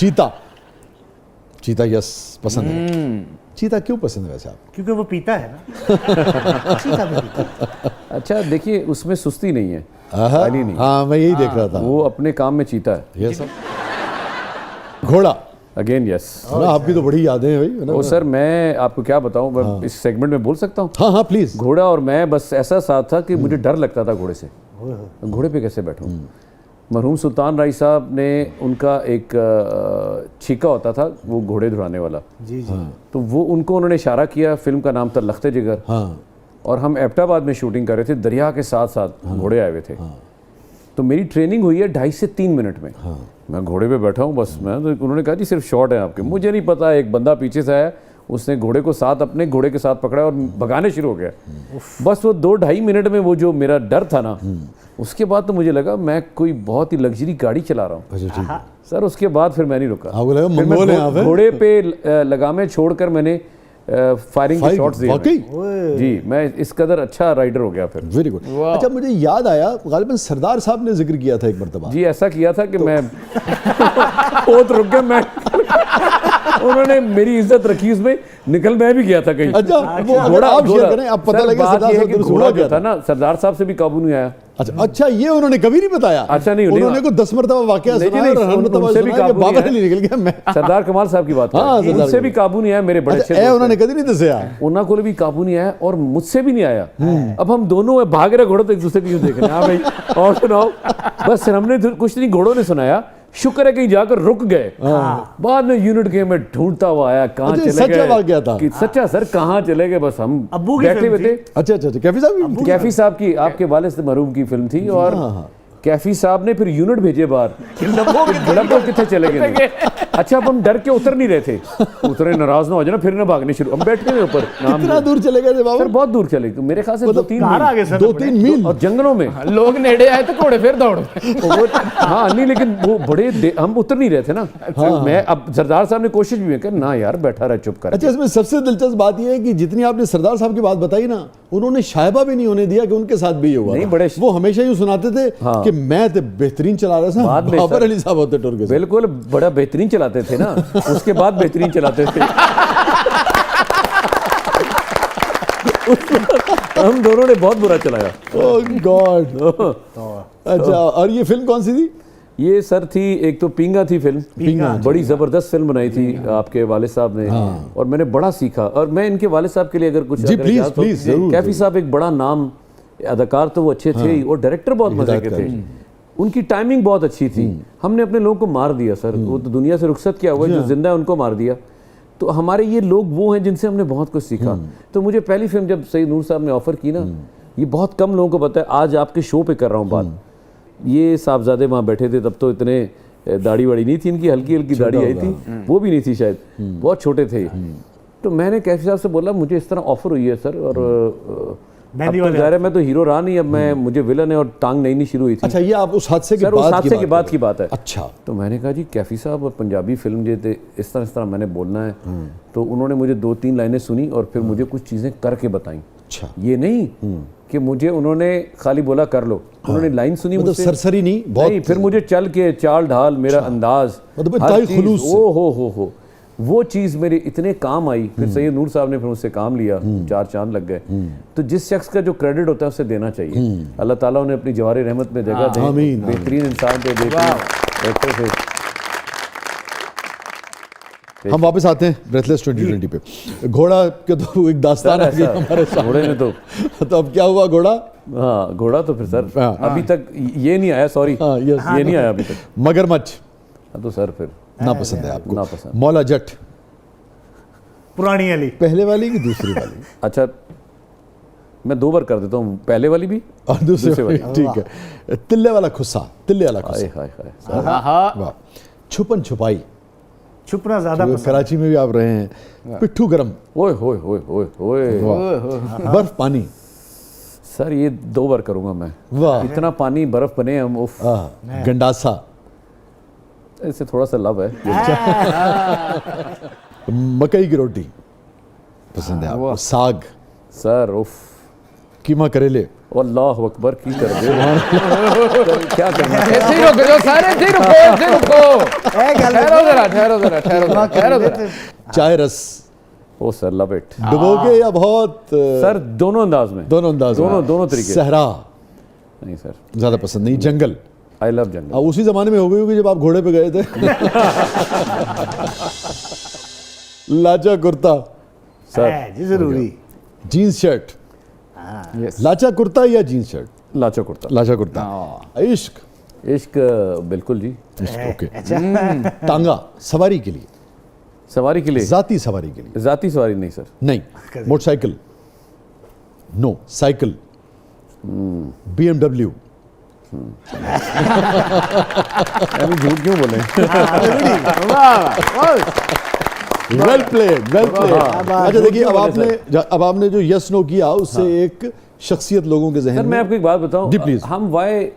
चीता। चीता यस पसंद है। चीता क्यों पसंद है वैसे आपको? क्योंकि वो पीता है ना। चीता भी पीता है। अच्छा देखिए, उसमें सुस्ती नहीं है, खाली नहीं। हाँ मैं यही देख रहा था। वो अपने काम में चीता है। ये सब घोड़ा अगेन यस। आपकी तो बड़ी यादें हैं भाई, है ना? ओ सर, मैं आपको क्या बताऊं, मैं इस सेगमेंट में बोल सकता हूँ? हाँ हाँ प्लीज। घोड़ा और मैं, बस ऐसा साथ था कि मुझे डर लगता था घोड़े से। घोड़े पे कैसे बैठूं? मरहूम सुल्तान राय साहब ने, उनका एक छीका होता था वो घोड़े धुराने वाला। जी जी। तो वो उनको उन्होंने इशारा किया, फिल्म का नाम था लख्ते जिगर। हाँ और हम एबटाबाद में शूटिंग कर रहे थे, दरिया के साथ साथ घोड़े आए हुए थे। तो मेरी ट्रेनिंग हुई है 2.5 से 3 मिनट में। मैं घोड़े पे बैठा हूँ बस, मैं तो उन्होंने कहा जी सिर्फ शॉट है आपके। मुझे नहीं पता, एक बंदा पीछे से आया, उसने घोड़े को साथ अपने घोड़े के साथ पकड़ा और भगाने शुरू हो गया। बस वो 2-2.5 मिनट में वो जो मेरा डर था ना, उसके बाद तो मुझे लगा मैं कोई बहुत ही लग्जरी गाड़ी चला रहा हूँ। अच्छा ठीक है। सर उसके बाद फिर मैं नहीं रुका। आपको लगा फिर मंगोल मैं हैं आप, हैं? घोड़े पे लगामें छोड़कर मैंने फायरिंग के शॉट्स दिए। वाकई जी, मैं इस कदर अच्छा राइडर हो गया फिर। Very good. अच्छा मुझे याद आया, गालिबन सरदार साहब ने जिक्र किया था एक मरतबा। जी ऐसा किया था कि मैं बहुत रुक गया। मैं उन्होंने मेरी इज्जत रखी उसमें, निकल मैं भी गया था कहीं। अच्छा वो अगर आप शेयर करें, आप पता लगे सरदार साहब को घोड़ा जो था ना, सरदार साहब से भी काबू नहीं आया। अच्छा ये उन्होंने कभी नहीं बताया? अच्छा नहीं, उन्होंने को 10 मरतबा वाकया सुना और हर मरतबा उनसे भी सुना कि काबू बाबा नहीं नहीं निकल गया। मैं सरदार कमाल साहब की बात कर रहा हूं। उनसे भी काबू नहीं आया। मेरे बड़े अच्छे दोस्त उन्होंने कभी नहीं दसिया, उन्होंने को भी काबू नहीं आया और मुझसे भी नहीं आया। अब हम दोनों भाग रहे घोड़ों तो एक दूसरे को यूं देख रहे हैं। हाँ भाई और सुनाओ। बस फिर हमने कुछ नहीं, घोड़ों ने सुनाया, शुक्र है कहीं जाकर रुक गए। बाद में यूनिट के में ढूंढता हुआ आया, कहाँ चले गए। सच्चा वाकया था। सच्चा सर, कहाँ चले गए? बस हम बैठे हुए थे। अच्छा अच्छा, कैफी साहब, कैफी साहब की, आपके वालिद से मरहूम की फिल्म थी। और कैफी साहब ने फिर यूनिट भेजे बाहर, लब्बो कितने चले गए। अच्छा अब हम डर के उतर नहीं रहे थे, उतरे नाराज ना हो जाए ना, फिर ना भागने शुरू। हम बैठ गए ऊपर। कितना दूर चले गए थे बाबू? सर बहुत दूर चले गए, मेरे ख्याल से 2-3 मील। और जंगलों में लोग नेड़े आए तो घोड़े फिर दौड़। हाँ नहीं, लेकिन वो बड़े हम उतर नहीं रहे थे ना। मैं अब सरदार साहब ने कोशिश भी की ना यार बैठा रहा चुप कर। अच्छा इसमें सबसे दिलचस्प बात यह है कि जितनी आपने सरदार साहब की बात बताई ना, उन्होंने शायबा भी नहीं होने दिया कि उनके साथ भी ये हुआ। नहीं, बड़े वो हमेशा यूं सुनाते थे कि मैं तो बेहतरीन चला रहा था, बाबर अली साहब होते टुर के। बिल्कुल, बड़ा बेहतरीन चलाते थे ना, उसके बाद बेहतरीन चलाते थे। हम दोनों ने बहुत बुरा चलाया। ओह गॉड। अच्छा और ये फिल्म कौन सी थी? ये सर थी, एक तो पींगा थी फिल्म। पींगा बड़ी जबरदस्त फिल्म बनाई थी आपके वालिद साहब ने। और मैंने बड़ा सीखा। और मैं इनके वालिद साहब के लिए अगर कुछ जी प्लीज कैफी साहब एक बड़ा नाम अदाकार, तो वो अच्छे थे और डायरेक्टर बहुत मजे के थे। उनकी टाइमिंग बहुत अच्छी थी। हमने अपने लोगों को मार दिया सर, वो तो दुनिया से रुखसत किया हुआ है, जो जिंदा है उनको मार दिया। तो हमारे ये लोग वो हैं जिनसे हमने बहुत कुछ सीखा। तो मुझे पहली फिल्म जब सईद नूर साहब ने ऑफर की ना, ये बहुत कम लोगों को पता है, आज आपके शो पे कर रहा हूँ बात। ये साहबजादे वहाँ बैठे थे, तब तो इतने दाढ़ी वाड़ी नहीं थी इनकी, हल्की हल्की दाढ़ी आई थी, वो भी नहीं थी शायद, बहुत छोटे थे। तो मैंने कैफी साहब से बोला मुझे इस तरह ऑफर हुई है सर, और अब तो ज़ाहिर है मैं तो हीरो रहा नहीं, अब मैं मुझे विलन है और टांग नहीं शुरू हुई थी। अच्छा ये आप उस हादसे के बाद की बात है। अच्छा तो मैंने कहा जी कैफी साहब पंजाबी फिल्म जो थे इस तरह मैंने बोलना है। तो उन्होंने मुझे 2-3 लाइनें सुनी और फिर मुझे कुछ चीज़ें करके बताई। अच्छा ये नहीं कि मुझे उन्होंने खाली बोला कर लो, उन्होंने लाइन सुनी मतलब मुझसे, सरसरी नहीं, बहुत फिर मुझे चल के चाल ढाल, मेरा अंदाज, मतलब खुलूस से। ओ हो वो चीज़ मेरे इतने काम आई। फिर सैयद नूर साहब ने फिर मुझसे काम लिया, 4 चांद लग गए। तो जिस शख्स का जो क्रेडिट होता है उसे देना चाहिए। अल्लाह ताला उन्हें अपनी जवारी रहमत में जगह दे, बेहतरीन इंसान थे, बेहतरीन एक्टर थे। हम वापस आते हैं ब्रेथलेस 2020 पे। घोड़ा के तो एक दास्तान है हमारे सामने। घोड़े ने तो अब क्या हुआ घोड़ा? हाँ घोड़ा तो फिर सर अभी तक ये नहीं आया, सॉरी ये नहीं आया अभी तक। मगरमच्छ तो सर फिर ना पसंद है आपको? ना पसंद। मौला जट पुरानी वाली, पहले वाली की दूसरी वाली? अच्छा मैं 2 बार कर देता हूँ, पहले वाली भी और दूसरी वाली, ठीक है। तिल्ले वाला खुस्सा, तिल्ले वाला खुस्सा। वाह। छुपन छुपाई, छुपना ज्यादा पसंद। कराची में भी आप रहे हैं। पिट्ठू गरम, ओए होए होए होए होए। बर्फ पानी, सर ये 2 बार करूंगा मैं। वाह, इतना पानी बर्फ बने हम, उफ। गंडासा, इससे थोड़ा सा लव है। मकई की रोटी पसंद है आपको? साग सर उफ, कीमा करेले। अल्लाह अकबर की कर दे क्या करना है? ऐसे ही रुक जाओ सारे, ऐसे ही रुको, ऐसे ही रुको। ठहरो जरा। चाय रस ओ सर लव इट डुबो के या बहुत सर, दोनों अंदाज में, दोनों अंदाज में? दोनों तरीके। सहरा नहीं सर, ज्यादा पसंद नहीं, जंगल। आई लव जंगल। उसी जमाने में हो गई होगी जब आप घोड़े पे गए थे। लाचा कुर्ता, सर जी जरूरी। Jeans shirt. यस, लाचा कुर्ता या जीन्स शर्ट? लाचा कुर्ता। लाचा कुर्ता। इश्क, इश्क बिल्कुल जी। ओके। तांगा सवारी के लिए, सवारी के लिए, जाती सवारी के लिए? जाती सवारी नहीं सर। नहीं। मोटरसाइकिल? नो। साइकिल? BMW? अभी झूठ क्यों बोले? Well played, well played. अच्छा देखिए, अब आपने जो यस नो किया उससे एक शख्सियत लोगों के सर जहन मैं में। आपको एक बात बताऊं, जी, प्लीज। हम वाई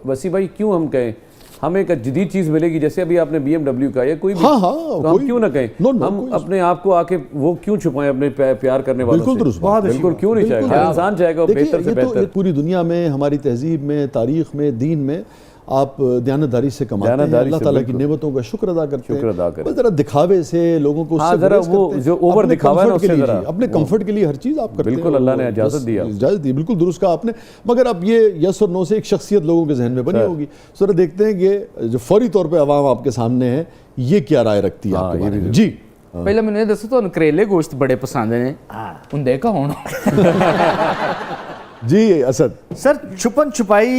वसी भाई क्यों हम कहें, हमें एक जदीद चीज मिलेगी, जैसे अभी आपने BMW का या कोई भी, हाँ, हाँ, तो हम कोई- क्यों ना कहें? नो, नो, हम कोई- अपने आप को आके वो क्यों छुपाएं अपने प्यार करने वालों बिल्कुल से? दुरुस्त बात। बिल्कुल क्यों नहीं बिल्कुल। चाहेगा? इंसान चाहेगा देखिए, बेहतर से ये तो बेहतर। पूरी दुनिया में, हमारी तहजीब में, तारीख में, दीन में आप दयानतदारी से कमाते हैं, दयानतदारी अल्लाह से, ताला की बिल्कुल। नेमतों का शुक्र अदा करते हैं। शुक्र अदा करें। बस जरा दिखावे से लोगों को हाँ, उससे जरा गुरेज वो करते हैं। जो ओवर अपने दिखावा है ना, comfort के उससे लिए जरा जी, अपने कंफर्ट के लिए हर चीज आप करते हैं। बिल्कुल, अल्लाह ने और इजाजत बस दी आपको। इजाजत दी, बिल्कुल दुरुस्त कहा आपने। मगर अब ये यस और नो से एक शख्सियत लोगों के जहन में बनी सर। होगी। जरा देखते हैं कि जो फौरी तौर पर अवाम आपके सामने है, ये क्या राय रखती है हाँ, आपके ये बारे भी में? जी। ਪਹਿਲਾਂ ਮੈਨੂੰ ਇਹ ਦੱਸੋ, ਤੁਹਾਨੂੰ ਕਰੇਲੇ ਗੋਸ਼ਤ ਬੜੇ ਪਸੰਦ ਨੇ? ਹੁੰਦੇ ਕੌਣ? जी असद। सर छुपन छुपाई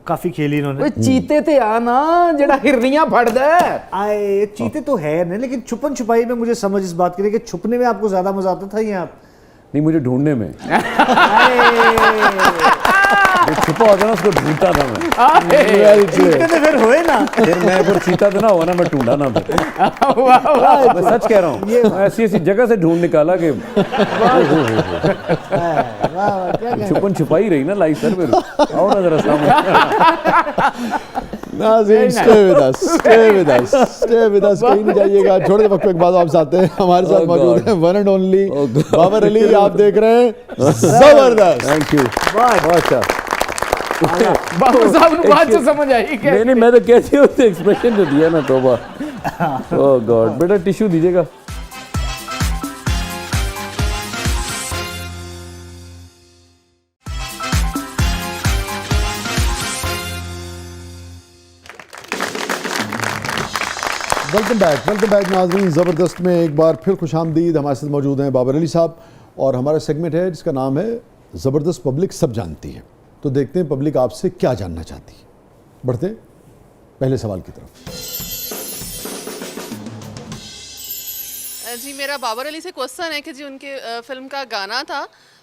काफी खेली इन्होंने। ਓਏ ਚੀਤੇ ਤੇ ਆ ਨਾ ਜਿਹੜਾ ਹਿਰਨੀਆਂ ਫੜਦਾ ਹੈ। आए चीते तो है नहीं, लेकिन छुपन छुपाई में मुझे समझ इस बात की नहीं कि छुपने में आपको ज्यादा मजा आता था या आप नहीं, मुझे ढूंढने में आए, जो छुपा होता ना उसको ढूंढता था मैं। चीते तो फिर हुए ना। फिर मैं फिर चीता था ना, हुआ ना, मैं ढूंढा ना फिर। मैं सच कह रहा हूँ, ऐसी ऐसी जगह से ढूंढ निकाला कि छुपन छुपाई रही ना लाइफ सर। फिर आओ ना जरा सामने। नाज़रीन, stay with us, stay with us, stay with us, कहीं नहीं जाइएगा। थोड़े से वक्त के बाद वापस आते हैं। हमारे साथ Oh मौजूद God. हैं one and only Oh God. Babar Ali. आप देख रहे हैं जबरदस्त। Thank you. अच्छा बाबू साहब ਨੂੰ ਬਾਅਦ ਚ ਸਮਝ ਆਈ कि नहीं नहीं, मैं तो कैसे उसने एक्सप्रेशन जो दिया ना, तोबा। ओह गॉड, बेटा टिश्यू दीजिएगा। वेलकम बैक नाज़रीन। ज़बरदस्त में एक बार फिर खुशामदीद। हमारे साथ मौजूद हैं बाबर अली साहब और हमारा सेगमेंट है जिसका नाम है ज़बरदस्त पब्लिक सब जानती है। तो देखते हैं पब्लिक आपसे क्या जानना चाहती है। बढ़ते हैं पहले सवाल की तरफ। जी मेरा बाबर अली से क्वेश्चन है कि जी उनके फिल्म का गाना था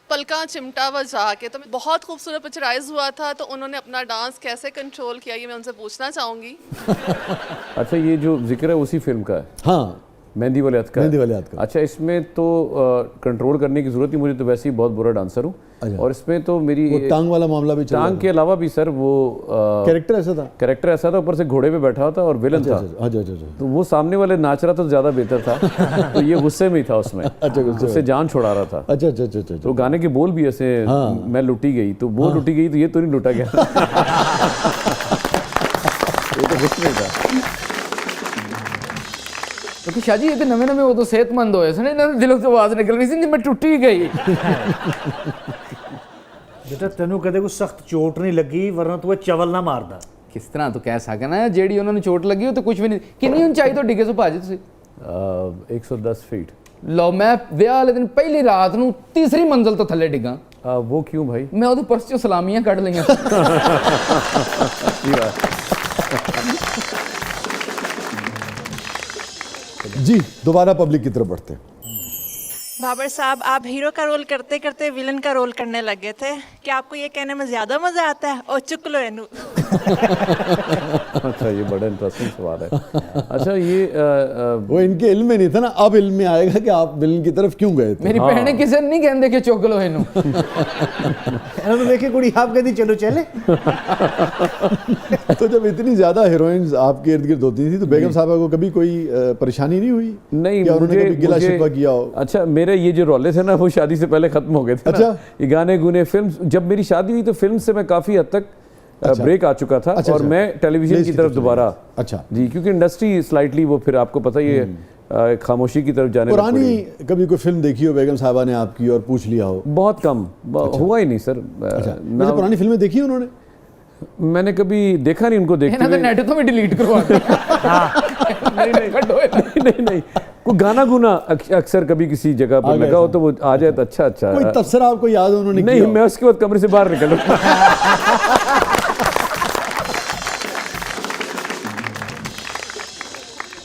पलका चिमटा बजा के, तो बहुत खूबसूरत पिक्चराइज हुआ था, तो उन्होंने अपना डांस कैसे कंट्रोल किया ये मैं उनसे पूछना चाहूँगी। अच्छा, ये जो जिक्र है उसी फिल्म का है, हाँ, मेहंदी वाले हाथ का है। मेहंदी वाले हाथ का। अच्छा, इसमें तो कंट्रोल करने की जरूरत नहीं, मुझे तो वैसे ही बहुत बुरा डांसर हूँ। अच्छा। और इसमें तो मेरी वो टांग वाला मामला भी चल रहा टांग के अलावा भी सर वो कैरेक्टर ऐसा था। कैरेक्टर ऐसा था, ऊपर से घोड़े पे बैठा था और विलन था। अच्छा। तो वो सामने वाले नाच रहा था तो ज़्यादा बेहतर था। तो ये गुस्से में ही था उसमें। अच्छा, गुस्से में। उससे जान छुड़ा रहा था। अच्छा। तो गाने के बोल भी ऐसे, मैं लुटी गई तो वो लुटी गई, तो ये तो नहीं लुटा गया। ये तो कुछ नहीं था। ਕਿਉਂਕਿ ਸ਼ਾਹ ਜੀ ਇਹ ਤੇ ਨਵੇਂ ਨਵੇਂ ਉਦੋਂ ਸਿਹਤਮੰਦ ਹੋਏ ਸਨ, ਇਹਨਾਂ ਦੇ ਦਿਲੋਂ ਤੋਂ ਆਵਾਜ਼ ਨਿਕਲ ਰਹੀ ਸੀ ਕਿ ਮੈਂ ਟੁੱਟੀ ਗਈ। बेटा तेनू कदे कोई सख्त चोट नहीं लगी, वरना तू चवल ना मारदा। ਕਿਸ ਤਰ੍ਹਾਂ ਤੂੰ ਕਹਿ ਸਕਣਾ, ਜਿਹੜੀ ਉਹਨਾਂ ਨੂੰ ਚੋਟ ਲੱਗੀ ਉਹ ਤਾਂ ਕੁਝ ਵੀ ਨਹੀਂ। ਕਿੰਨੀ ਉਚਾਈ ਤੋਂ ਡਿੱਗੇ ਸੋ ਭਾਜੀ ਤੁਸੀਂ? 110 फीट। ਲਓ, ਮੈਂ ਵਿਆਹ ਵਾਲੇ ਦਿਨ ਪਹਿਲੀ ਰਾਤ ਨੂੰ ਤੀਸਰੀ ਮੰਜ਼ਲ ਤੋਂ ਥੱਲੇ ਡਿੱਗਾ। वो क्यों भाई? ਮੈਂ ਉਹਦੇ ਪਰਸ ਚੋਂ ਸਲਾਮੀਆਂ ਕੱਢ ਲਈਆਂ। जी, दोबारा पब्लिक की तरफ बढ़ते हैं। बाबर साहब, आप हीरो का रोल करते करते विलन का रोल करने लगे थे, क्या आपको ये कहने में ज्यादा मजा आता है? और चुक लो एनू। अच्छा, ये बड़ा इंटरेस्टिंग सवाल है। अच्छा, ये वो इनके इल्म में नहीं था ना, अब इल्म में आएगा कि आप विलन की तरफ क्यों गए थे। मेरी भैन किसी नहीं कहते कि चुक लो इनू। इन्होंने देखे कुड़ी आप कहती चलो चले। तो जब इतनी ज्यादा हीरोइंस आपके इर्द गिर्द होती थी तो बेगम साहबा को कभी कोई परेशानी नहीं हुई? नहीं, या उन्होंने कभी गिला शिकवा किया हो? अच्छा, मेरे ये जो रोले थे ना वो शादी से पहले खत्म हो गए थे। अच्छा। ना, ये गाने गुने फिल्म, जब मेरी शादी हुई तो फिल्म से मैं काफी हद तक ब्रेक आ चुका था। अच्छा, और अच्छा। मैं टेलीविजन की तरफ दोबारा, अच्छा जी, क्योंकि इंडस्ट्री स्लाइटली वो फिर आपको पता ही है खामोशी की तरफ जाने लग पुरानी पड़ी। कभी कोई फिल्म देखी हो बेगम साहबा ने आपकी और पूछ लिया हो? बहुत कम, हुआ ही नहीं सर। अच्छा, वैसे पुरानी फिल्में देखी उन्होंने? मैंने कभी देखा नहीं उनको देखते इन्होंने हुए। नेट तो मैं डिलीट करवा नहीं, कोई गाना गुना अक्सर कभी किसी जगह पर लगा हो तो वो आ जाए तो अच्छा। कोई तबसरा आपको याद हो उन्होंने नहीं, किया हो? मैं उसके बाद कमरे से बाहर निकल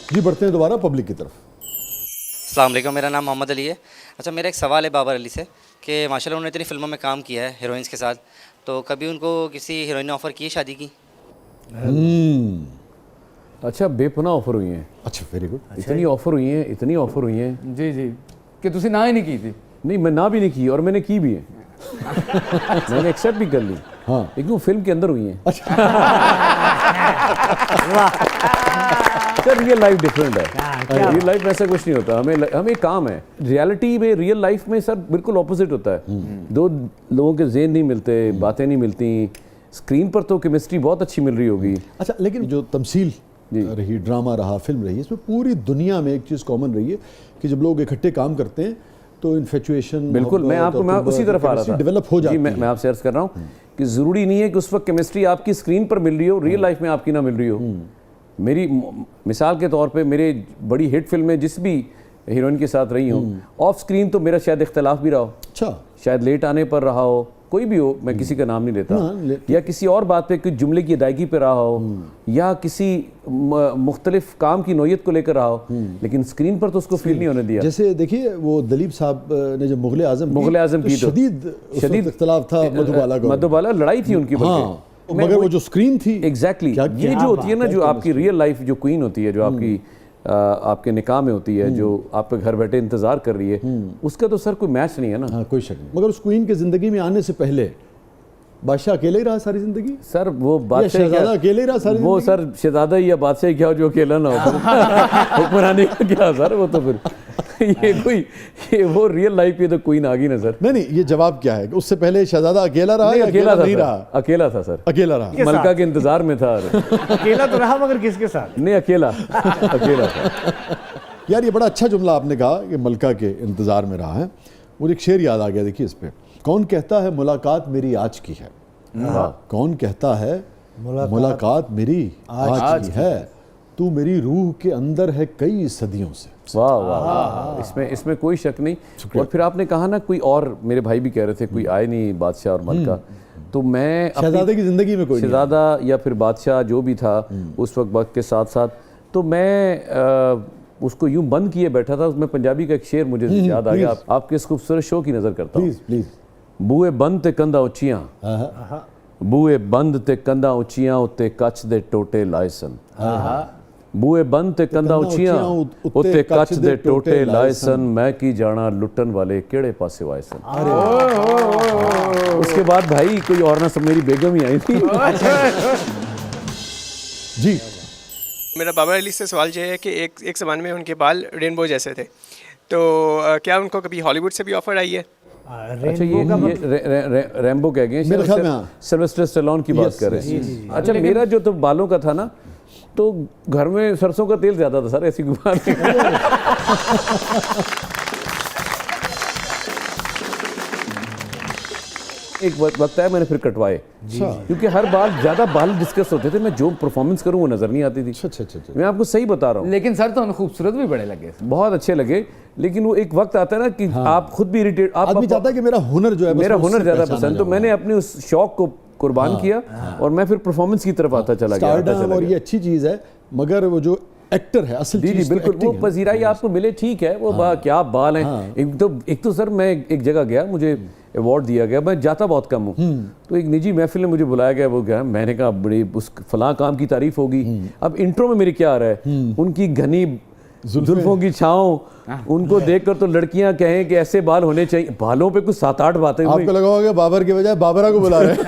जी, बढ़ते हैं दोबारा पब्लिक की तरफ। अस्सलाम वालेकुम, मेरा नाम मोहम्मद अली है। अच्छा, मेरा एक सवाल है बाबर अली से कि माशाल्लाह उन्होंने इतनी फिल्मों में काम किया है हीरोइंस के साथ, तो कभी उनको किसी हीरोइन ने ऑफ़र की है शादी की? अच्छा, बेपनाह ऑफर हुई हैं। अच्छा, वेरी गुड। इतनी ऑफर हुई हैं, इतनी ऑफर हुई हैं। जी जी, कि तुसी ना ही नहीं की थी। नहीं, मैं ना भी नहीं की और मैंने की भी है। मैंने एक्सेप्ट भी कर ली। हाँ। लेकिन वो फिल्म के अंदर हुई हैं। सर, रियल लाइफ डिफरेंट है। रियल लाइफ में ऐसा कुछ नहीं होता। हमें काम है। रियलिटी में, रियल लाइफ में सर बिल्कुल ऑपोजिट होता है। दो लोगों के ज़हन नहीं मिलते, बातें नहीं मिलती। स्क्रीन पर तो केमिस्ट्री बहुत अच्छी मिल रही होगी। अच्छा, लेकिन जो तमसील रही, ड्रामा रहा, फिल्म रही, इसमें पूरी दुनिया में एक चीज़ कॉमन रही है कि जब लोग इकट्ठे काम करते हैं तो इन्फेचुएशन, बिल्कुल, मैं उसी तरफ आ रहा था। डेवलप हो जाती है। मैं आपसे अर्ज कर रहा हूँ कि ज़रूरी नहीं है कि उस वक्त केमिस्ट्री आपकी स्क्रीन पर मिल रही हो, रियल लाइफ में आपकी ना मिल रही हो। मेरी मिसाल के तौर पे मेरे बड़ी हिट फिल्में जिस भी हीरोइन के साथ रही हूँ, ऑफ स्क्रीन तो मेरा शायद इख्तलाफ भी रहा हो, अच्छा, शायद लेट आने पर रहा हो, कोई भी हो, मैं किसी का नाम नहीं लेता, या किसी और बात पे कुछ जुमले की अदायगी पे रहा हो, या किसी मुख्तलिफ काम की नोयत को लेकर रहा हो, लेकिन स्क्रीन पर तो उसको फील नहीं होने दिया। जैसे देखिए वो दलीप साहब ने जब मुगल आजम की तो शदीद इख्तलाफ था मधुबाला, लड़ाई थी उनकी। हाँ, मगर वो जो स्क्रीन थी, एग्जैक्टली, ये जो होती है ना, जो आपकी रियल लाइफ जो क्वीन होती है, जो आपकी आपके निकाह में होती है, जो आप पे घर बैठे इंतजार कर रही है, उसका तो सर कोई मैच नहीं है ना। हाँ, कोई शक नहीं। मगर उस क्वीन के जिंदगी में आने से पहले बादशाह अकेले ही रहा सारी जिंदगी? सर वो बादशाह शहजादा अकेले ही रहा सारी वो जिंदगी? सर शहजादा या बादशाह क्या हो जो अकेला ना हो। हुक्मरानी का क्या सर, वो तो फिर ये वो रियल लाइफ पे तो क्वीन आ गई ना सर। नहीं, ये जवाब क्या है? उससे पहले शहजादा अकेला रहा या अकेला था नहीं सर, रहा? अकेला था सर, अकेला रहा। मलका के इंतजार में था। अकेला तो रहा, मगर किसके साथ? नहीं, अकेला था। यार, ये बड़ा अच्छा जुमला आपने कहा कि मलका के इंतजार में रहा है। मुझे एक शेर याद आ गया, देखिए इस पे। कौन कहता है मुलाकात मेरी आज की है? कौन कहता है मुलाकात मेरी आज की है? तू मेरी रूह के अंदर है कई सदियों से। वाह वाह वाह, इसमें कोई शक नहीं। और फिर आपने कहा ना कोई और, मेरे भाई भी कह रहे थे कोई आए नहीं बादशाह और मलका, तो मैं शहजादे की जिंदगी में कोई शहजादा या फिर बादशाह जो भी था उस वक्त के साथ साथ, तो मैं उसको यूं बंद किए बैठा था। उसमें पंजाबी का एक शेर मुझे याद आ गया, आपके इस खूबसूरत शो की नज़र करता हूँ। प्लीज। बूए बंद ते कंधा उच्चियां, बूए बंद ते कंधा उच्चियां उत्ते कच्छ दे टोटे लाए सन। बूए बंद ते कंधा उच्चियां उत्ते कच्छ दे टोटे लाए सन, मैं की जाना लुटन वाले केड़े पासे आए सन। उसके बाद भाई कोई और ना, सब मेरी बेगम ही आई थी। जी, मेरा बाबर अली से सवाल ये है कि एक ज़माने में उनके बाल रेनबो जैसे थे, तो क्या उनको कभी हॉलीवुड से भी ऑफर आई है? अच्छा, ये रैम्बो कह गए, मेरे ख्याल में सिल्वेस्टर स्टैलोन की बात कर रहे हैं। अच्छा, मेरा जो तो बालों का था ना, तो घर में सरसों का तेल ज्यादा था सर, ऐसी कोई बात नहीं। एक वक्त आया मैंने फिर कटवाए, क्योंकि हर बार ज्यादा बाल डिस्कस होते थे, मैं जो परफॉर्मेंस करूं वो नजर नहीं आती थी। अच्छा। मैं आपको सही बता रहा हूँ। लेकिन सर तो खूबसूरत भी बड़े लगे, बहुत अच्छे लगे, लेकिन वो एक वक्त आता है ना कि आप खुद भी इरिटेट, आदमी चाहता है कि मेरा हुनर जो है, मेरा हुनर ज्यादा पसंद, तो मैंने अपने उस शौक को कुर्बान किया और मैं फिर परफॉर्मेंस की तरफ आता चला गया। और ये अच्छी चीज़ है, मगर वो जो एक्टर है, असल जी जी चीज तो बिल्कुल। वो acting है। पजीराई आपको मिले ठीक है, वो क्या बाल हैं। एक तो सर मैं एक जगह गया, मुझे अवार्ड दिया गया, मैं जाता बहुत कम हूँ, तो एक निजी महफिल में मुझे बुलाया गया, वो गया, मैंने कहा बड़ी उस फलां काम की तारीफ होगी। अब इंट्रो में मेरे क्या आ रहा है, उनकी घनी जुल्फों की छाँव, उनको देखकर तो लड़कियां कहें कि ऐसे बाल होने चाहिए। बालों पे कुछ 7-8 बातें हुई। आपको लगा होगा बाबर के बजाय बाबरा को बुला रहे हैं।